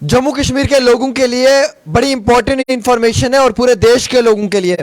जम्मू कश्मीर के लोगों के लिए बड़ी इंपॉर्टेंट इंफॉर्मेशन है और पूरे देश के लोगों के लिए।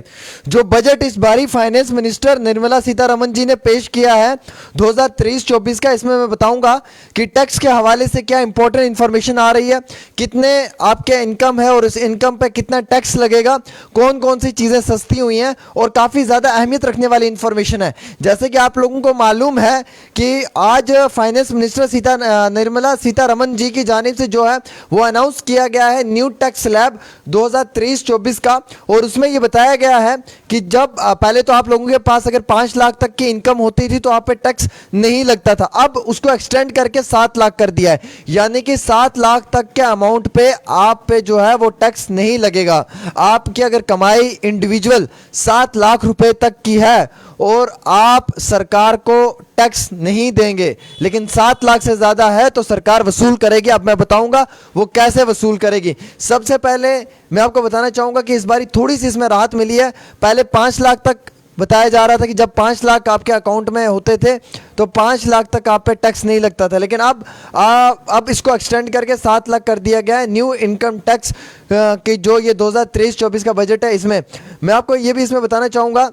जो बजट इस बारी फाइनेंस मिनिस्टर निर्मला सीतारमण जी ने पेश किया है 2023-24 का, इसमें मैं बताऊंगा कि टैक्स के हवाले से क्या इंपॉर्टेंट इंफॉर्मेशन आ रही है, कितने आपके इनकम है और उस इनकम पे कितना टैक्स लगेगा, कौन कौन सी चीज़ें सस्ती हुई हैं और काफ़ी ज़्यादा अहमियत रखने वाली इंफॉर्मेशन है। जैसे कि आप लोगों को मालूम है कि आज फाइनेंस मिनिस्टर निर्मला सीतारमण जी की जानिब से जो है वो अनाउंस किया गया है न्यू टैक्स स्लैब 2023-24 का। और उसमें ये बताया गया है कि जब पहले तो आप लोगों के पास अगर 5 लाख तक की इनकम होती थी तो आप पे टैक्स नहीं लगता था, अब उसको एक्सटेंड करके 7 लाख कर दिया है, यानी कि 7 लाख तक के अमाउंट पे आप पे जो है वो टैक्स नहीं लगेगा। आपकी अगर कमाई इंडिविजुअल 7 लाख रुपए तक की है और आप सरकार को टैक्स नहीं देंगे, लेकिन 7 लाख से ज़्यादा है तो सरकार वसूल करेगी। अब मैं बताऊंगा वो कैसे वसूल करेगी। सबसे पहले मैं आपको बताना चाहूँगा कि इस बारी थोड़ी सी इसमें राहत मिली है। पहले 5 लाख तक बताया जा रहा था कि जब 5 लाख आपके अकाउंट में होते थे तो 5 लाख तक आप पे टैक्स नहीं लगता था, लेकिन अब इसको एक्सटेंड करके 7 लाख कर दिया गया है। न्यू इनकम टैक्स की जो ये 2023-24 का बजट है, इसमें मैं आपको ये भी इसमें बताना चाहूँगा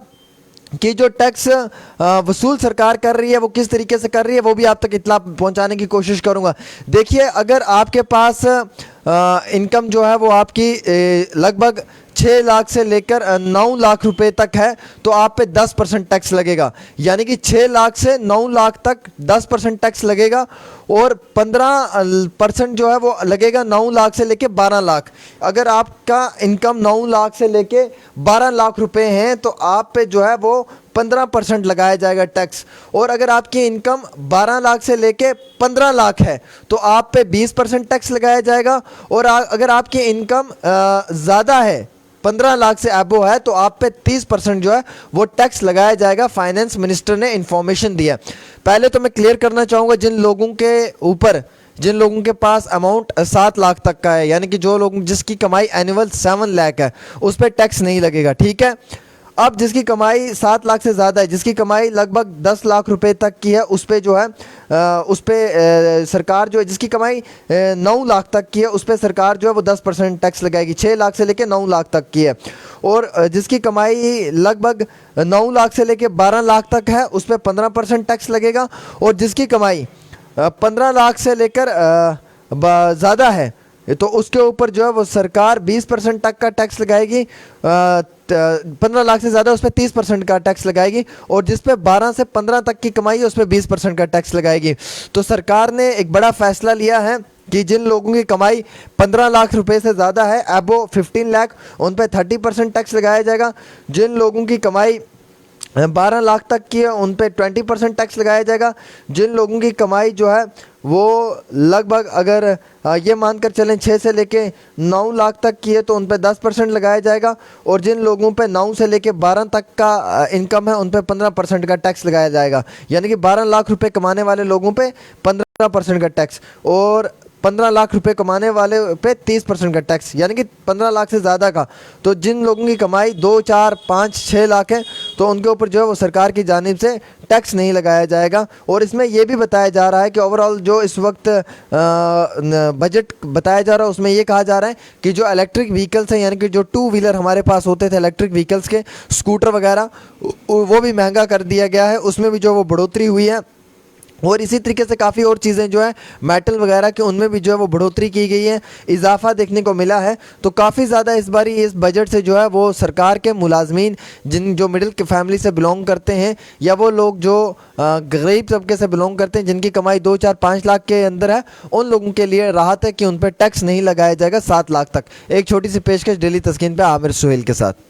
कि जो टैक्स वसूल सरकार कर रही है वो किस तरीके से कर रही है, वो भी आप तक इत्तला पहुंचाने की कोशिश करूंगा। देखिए, अगर आपके पास इनकम जो है वो आपकी लगभग 6 लाख से लेकर 9 लाख रुपए तक है तो आप पे 10% टैक्स लगेगा, यानी कि 6 लाख से 9 लाख तक 10% टैक्स लगेगा और 15% जो है वो लगेगा 9 लाख से लेके 12 लाख। अगर आपका इनकम 9 लाख से लेके 12 लाख रुपए हैं तो आप पे जो है वो 15% लगाया जाएगा टैक्स। और अगर आपकी इनकम 12 लाख से लेके 15 लाख है तो आप पे 20% टैक्स लगाया जाएगा। और अगर आपकी इनकम ज़्यादा है, 15 लाख से एबो है, तो आप पे 30% जो है वो टैक्स लगाया जाएगा। फाइनेंस मिनिस्टर ने इंफॉर्मेशन दिया। पहले तो मैं क्लियर करना चाहूँगा जिन लोगों के पास अमाउंट 7 लाख तक का है, यानी कि जो लोग जिसकी कमाई एनुअल 7 लाख है, उस पर टैक्स नहीं लगेगा, ठीक है। अब जिसकी कमाई 7 लाख से ज़्यादा है, जिसकी कमाई लगभग 10 लाख रुपए तक की है, उस पे जो है उस पे सरकार जो है, जिसकी कमाई 9 लाख तक की है, उस पे सरकार जो है वो 10% टैक्स लगाएगी। 6 लाख से लेके 9 लाख तक की है। और जिसकी कमाई लगभग 9 लाख से लेके 12 लाख तक है, उस पे 15% टैक्स लगेगा। और जिसकी कमाई 15 लाख से लेकर ज़्यादा है तो उसके ऊपर जो है वो सरकार 20% तक का टैक्स लगाएगी। 15 लाख से ज़्यादा उस पर 30% का टैक्स लगाएगी। और जिस पे 12 से 15 तक की कमाई है उस पर 20% का टैक्स लगाएगी। तो सरकार ने एक बड़ा फैसला लिया है कि जिन लोगों की कमाई 15 लाख रुपए से ज़्यादा है, एबो 15 लाख, उन पे 30% टैक्स लगाया जाएगा। जिन लोगों की कमाई 12 लाख तक की है उन पे 20% टैक्स लगाया जाएगा। जिन लोगों की कमाई जो है वो लगभग अगर ये मानकर चलें 6 से लेके 9 लाख तक की है तो उन पे 10% लगाया जाएगा। और जिन लोगों पे 9 से लेके 12 तक का इनकम है उन पे 15% का टैक्स लगाया जाएगा, यानी कि 12 लाख रुपए कमाने वाले लोगों पे 15% का टैक्स और 15 लाख रुपए कमाने वाले पे 30% का टैक्स, यानी कि 15 लाख से ज़्यादा का। तो जिन लोगों की कमाई 2, 4, 5, 6 लाख है तो उनके ऊपर जो है वो सरकार की जानिब से टैक्स नहीं लगाया जाएगा। और इसमें यह भी बताया जा रहा है कि ओवरऑल जो इस वक्त बजट बताया जा रहा है उसमें ये कहा जा रहा है कि जो इलेक्ट्रिक व्हीकल्स हैं, यानी कि जो 2 व्हीलर हमारे पास होते थे इलेक्ट्रिक व्हीकल्स के, स्कूटर वगैरह, वो भी महंगा कर दिया गया है, उसमें भी जो वो बढ़ोतरी हुई है। और इसी तरीके से काफ़ी और चीज़ें जो है मेटल वगैरह के, उनमें भी जो है वो बढ़ोतरी की गई है, इजाफा देखने को मिला है। तो काफ़ी ज़्यादा इस बारी इस बजट से जो है वो सरकार के मुलाजमीन जो मिडिल फैमिली से बिलोंग करते हैं या वो लोग जो गरीब तबके से बिलोंग करते हैं जिनकी कमाई 2, 4, 5 लाख के अंदर है, उन लोगों के लिए राहत है कि उन पर टैक्स नहीं लगाया जाएगा 7 लाख तक। एक छोटी सी पेशकश डेली तस्कीन पे आमिर सुहेल के साथ।